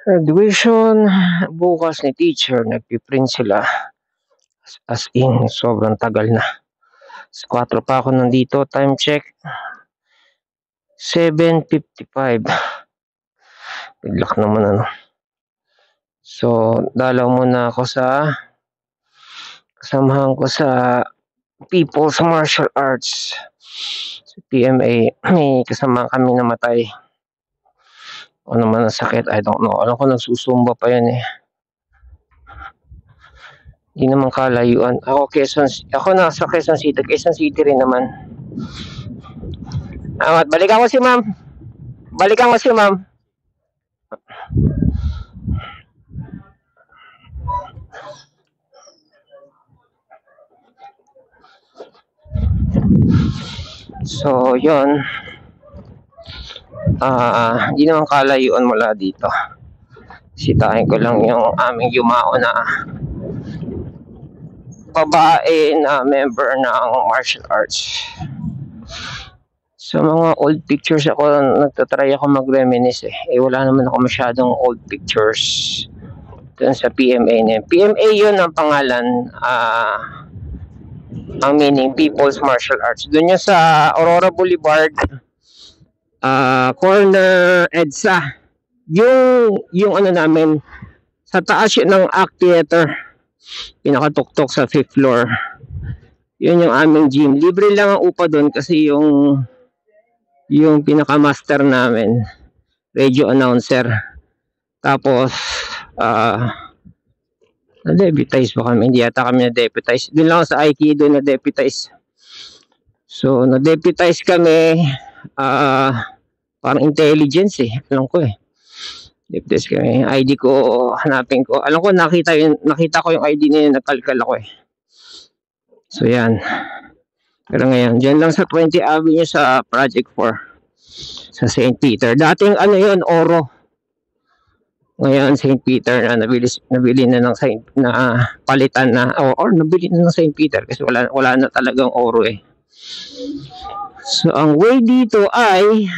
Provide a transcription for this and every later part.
Graduation, bukas ni teacher, nagpiprint sila. As in, sobrang tagal na. Sa 4 pa ako nandito, time check. 7:55. Good luck naman ano. So, dalaw muna ako sa kasamahan ko sa People's Martial Arts. Sa PMA, may kasama kami namatay. O naman ang sakit, I don't know. Alam ko nagsusumba pa yan eh. Hindi naman kalayuan. Ako nasa Quezon City. Quezon City rin naman. Balikan ko si ma'am. So, yun. Hindi naman kalayuan mula dito. Sitahin ko lang yung aming yumao na babae na member ng martial arts. Sa mga old pictures ako, nagtatry ako mag-reminisce eh. Wala naman ako masyadong old pictures dun sa PMA na yun. PMA yun ang pangalan, ang meaning, People's Martial Arts. Dun yun sa Aurora Boulevard, corner EDSA. Yung ano namin, sa taas yun ng ACT Theater. Pinakatuktok sa 5th floor. Yun yung aming gym. Libre lang ang upa doon kasi yung pinaka-master namin, radio announcer. Tapos, na-deputize pa kami. Hindi yata kami na-deputize. Doon lang sa Aikido na-deputize. So, na-deputize kami, parang intelligence eh. Alam ko eh. Deputize kami. ID ko, hanapin ko. Alam ko, nakita ko yung ID niya, nakalkal ako eh. So, yan. Pero ngayon, dyan lang sa 20 Avenue sa Project 4. Sa St. Peter. Dating ano yun, Oro. Ngayon, St. Peter na nabili na ng palitan na. Or nabili na ng St. Peter kasi wala na talagang Oro eh. So, ang way dito ay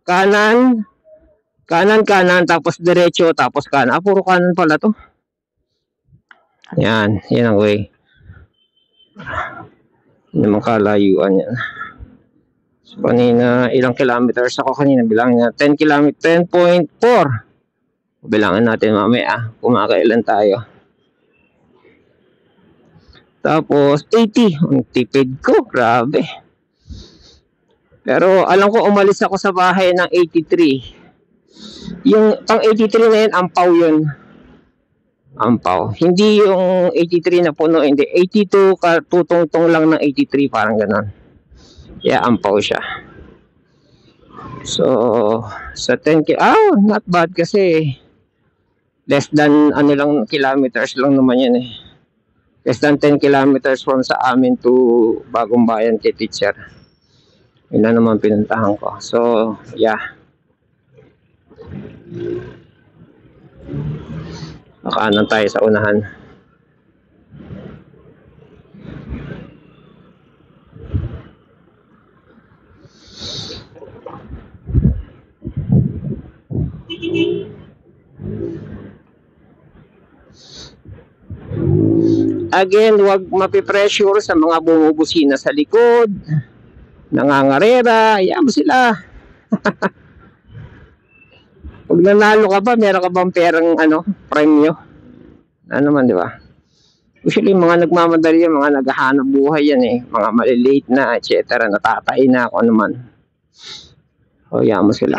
kanan, tapos diretso, tapos kanan. Puro kanan pala to. Yan ang way. Hindi naman kalayuan yan. So, kanina, ilang kilometers ako kanina? Bilangin na, 10 km, 10.4. Bilangin natin mamaya, kumakailan tayo. Tapos, 80. Ang tipid ko, grabe. Pero, alam ko, umalis ako sa bahay ng 83. Yung pang 83 na yun, ampaw yun. Ampaw. Hindi yung 83 na puno, hindi. 82, tutungtong lang ng 83, parang ganon. Yeah, ampaw siya. So, sa 10 not bad kasi less than kilometers lang naman yan eh. Less than 10 kilometers from sa amin to Bagong Bayan kay teacher. Yun na naman pinuntahan ko. So, yeah. Makanan tayo sa unahan. Again, huwag mapipressure sa mga bumubusina sa likod. Nangangarera. Ayaw mo sila. Pag nanalo ka ba, meron ka bang perang premyo? Naman, di ba? Usually, mga nagmamadali yan, mga naghahanap buhay yan eh. Mga malilate na, etc. Natatay na, kung ano man. O, ayaw mo sila.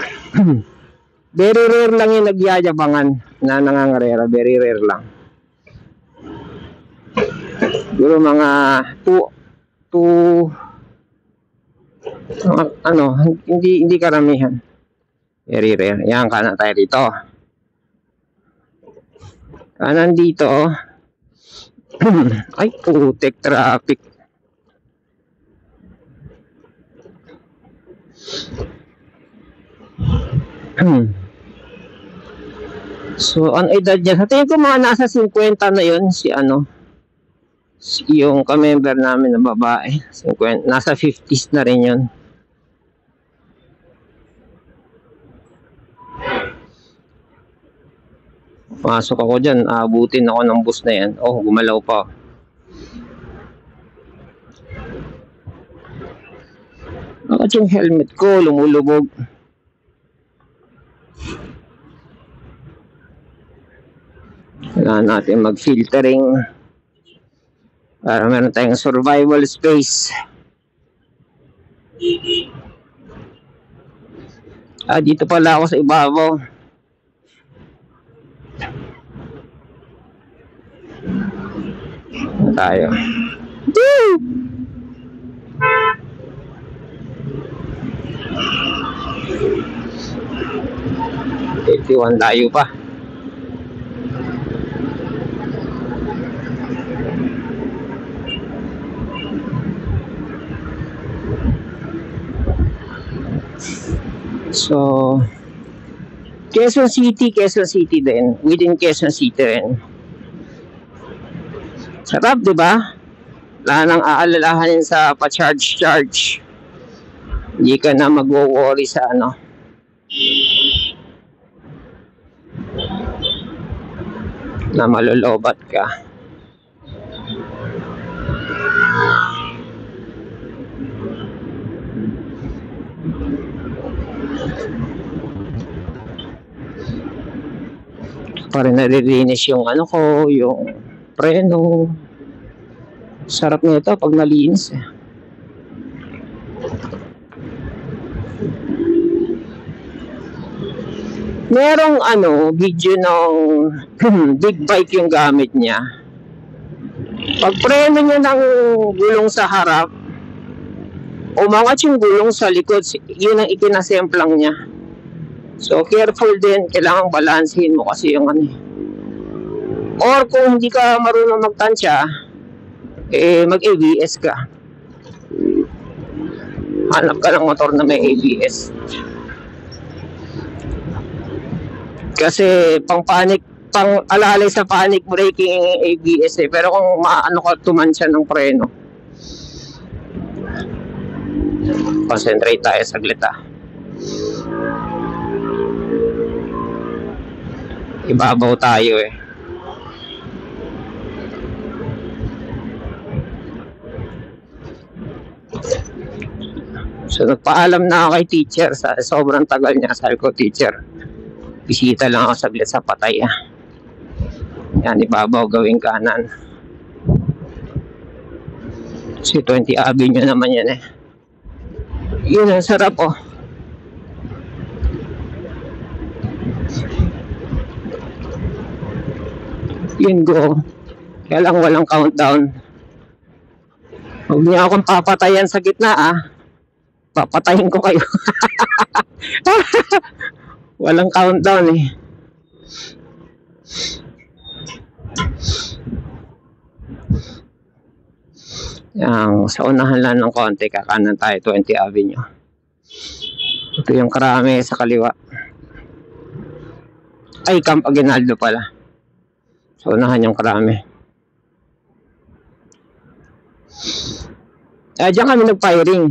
Very rare lang yung nagyayabangan na nangangarera. Very rare lang. Siguro mga hindi karamihan. Very rare. Yan, kanan tayo dito. Kanan dito. Ay, putek, traffic. So, ang edad niya, sa tingin ko mga nasa 50 na yun, yung ka-member namin na babae. 50, nasa 50s na rin yun. Pasok ako dyan, abutin ako ng bus na yan. Oh, gumalaw pa. Bakit yung helmet ko lumulubog? Kailangan natin mag-filtering para meron tayong survival space. Dito pala ako sa ibabaw. Tayo. Woo! 81, layo pa. So, Quezon City din. Within Quezon City rin. Sarap, di ba? Wala nang aalalahanin sa pa-charge. Hindi ka na mag-worry sa ano. Na malolobat ka. Para naririnis yung ano ko, yung preno. Sarap nito pag nalinis eh. Merong video ng big bike yung gamit niya. Pag preno niya ng gulong sa harap, umangat yung gulong sa likod, yun ang ikinasemplang niya. So careful din, kailangan balansehin mo kasi yung Or kung hindi ka marunong magtansya, mag-ABS ka. Hanap ka ng motor na may ABS. Kasi alalay sa panic braking ABS pero kung maano ka tumansya ng preno. Concentrate tayo saglit Ibabaw tayo So nagpaalam na ako kay teacher sa sobrang tagal niya. Sabi ko, teacher, bisita lang ako saglit sa patay Yan, ibabaw gawing kanan. Si 20 Avenue naman yan Yun ang sarap Yun go. Kaya lang walang countdown. Huwag niyo akong papatayan sa gitna Papatayin ko kayo. Walang countdown Yang sa unahan lang ng konti, kakanan tayo 20 Avenue. Ito yung Karame sa kaliwa. Ay, Camp Aguinaldo pala. Sa unahan yung Karame. Diyan kami nag-firing.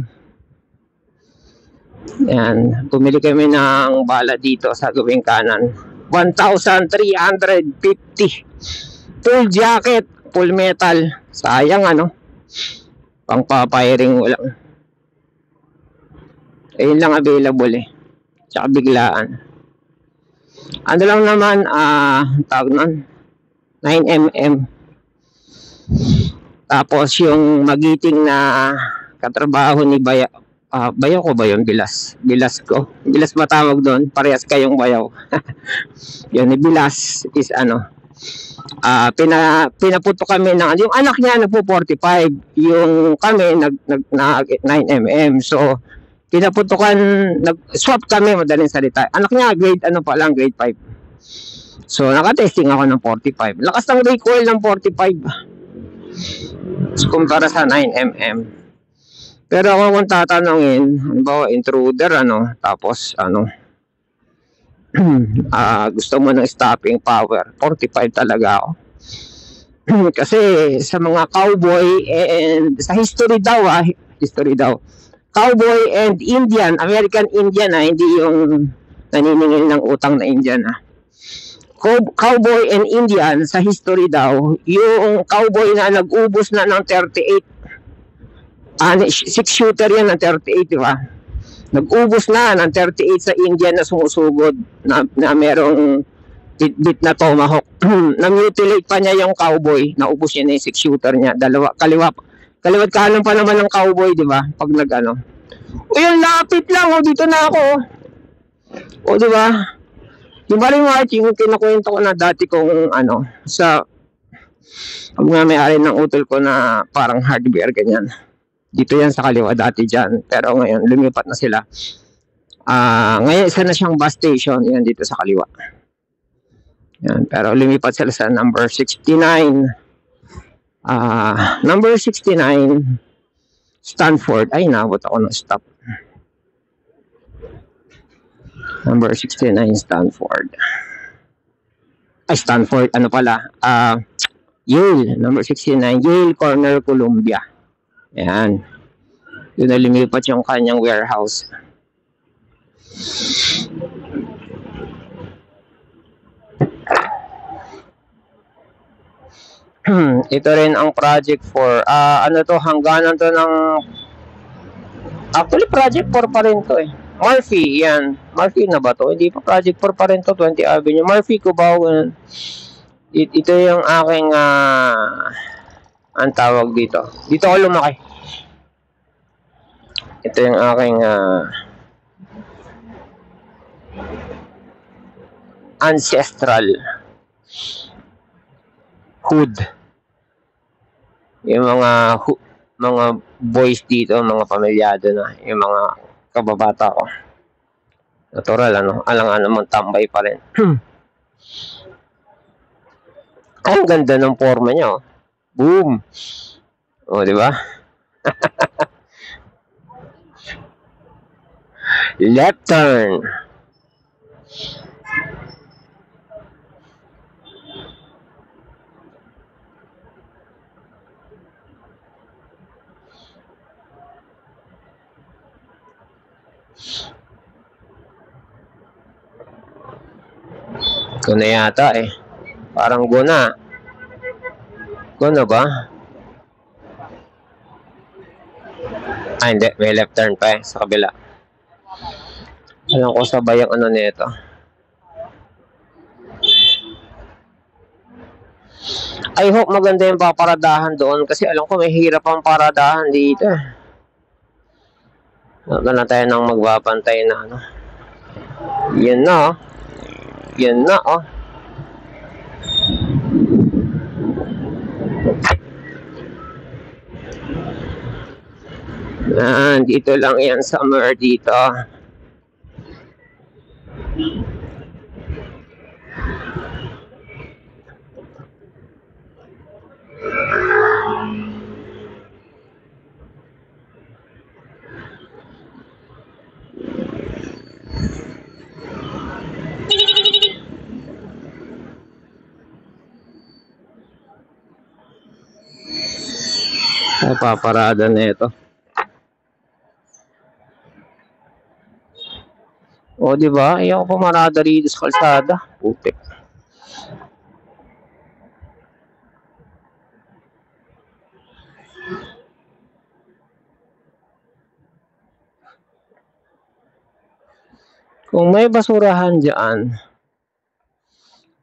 Yan, bumili kami ng bala dito sa gawing kanan. 1,350. Full jacket, full metal. Sayang pang pa-firing lang. Ayun lang available Tsaka biglaan. Ano lang naman, tawag nun, 9mm. Tapos yung magiting na katrabaho ni Bayaw. Bayaw ko ba yun? Bilas ko. Bilas matawag doon. Parehas kayong Bayaw. Yun, ni Bilas is pinaputo kami yung anak niya nagpo 45, yung kami nag 9mm. So pinaputukan, nag-swap kami, madaling salita. Anak niya grade grade 5. So naka-testing ako ng 45. Lakas ng recoil ng 45 kumpara sa 9mm. Pero kung tatanungin, halimbawa intruder tapos gusto mo ng stopping power, 45 talaga ako. Kasi sa mga cowboy and sa history daw, cowboy and Indian, American Indian hindi yung naniningil ng utang na Indian cowboy and Indian sa history daw, yung cowboy na nag-ubos na ng 38, 6-shooter yan ng 38, di ba? Nag-ubos na ng 38 sa Indian na sumusugod na merong bit na tomahawk. Na-mutilate pa niya yung cowboy, naubos niya na yung 6-shooter niya. Dalawa, kaliwat kanan pa naman ng cowboy, di ba? Pag nag-ano. O yun, lapit lang, o dito na ako. O di ba? Yung ba rin yung kinakwento ko na dati kong sa pag may-ari ng utol ko na parang hardware, ganyan. Dito yan sa kaliwa dati dyan. Pero ngayon, lumipat na sila. Ngayon, isa na siyang bus station. Yan, dito sa kaliwa. Yan, pero lumipat sila sa number 69. Number 69, Stanford. Ay, naabot ako ng stop. Number 69, Stanford. Ay, Stanford, ano pala? Yale, number 69, Yale Corner, Columbia. Yan. Doon na lumipat yung kanyang warehouse. Ito rin ang project for, hangganan to ng, actually project 4 pa rin to eh. Murphy, yan. Murphy na ba to? Hindi pa project 4 pa rin to, 20 Avenue. Murphy, Cubao. Ito yung aking, ang tawag dito. Dito ako lumaki. Ito yung aking, ancestral hood. Yung mga boys dito, mga pamilyado na, yung mga kababata ko. Natural, alang-alang mong tambay pa rin. Ay, ang ganda ng forma niya, oh. Boom! O, di ba? Left turn. Ito na yata eh. Parang guna. Guna ba? Hindi. May left turn pa eh. Sa kabila. Alam ko sabay ang nito. I hope maganda yung paparadahan doon. Kasi alam ko may hirap ang paradahan dito. Wala na tayo nang magbabantay na Yan na oh. Yan na oh. Dito lang yan somewhere dito. Ay, paparada na ito. O, di ba? Ayaw ko pumarada rito sa kalsada. Putik. Kung may basurahan dyan,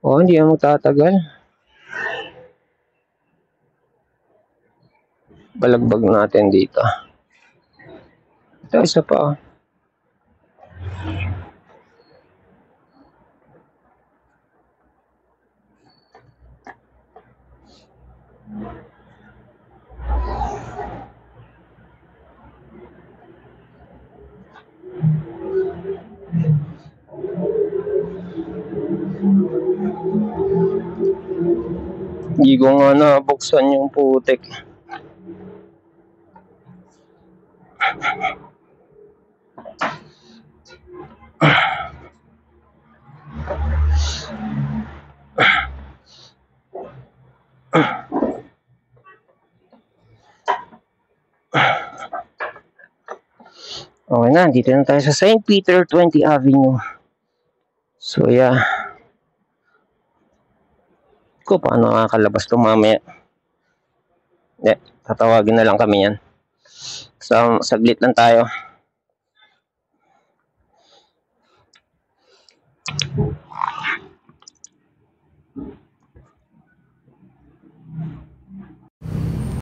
hindi yan magtatagal. Balagbag natin dito. Ito, isa pa. Hindi ko nga nabuksan yung putik. Okay na, dito na tayo sa St. Peter 20 Avenue. So yeah. ko, paano nakakalabas to mamaya. Hindi, tatawagin na lang kami yan. So, saglit lang tayo.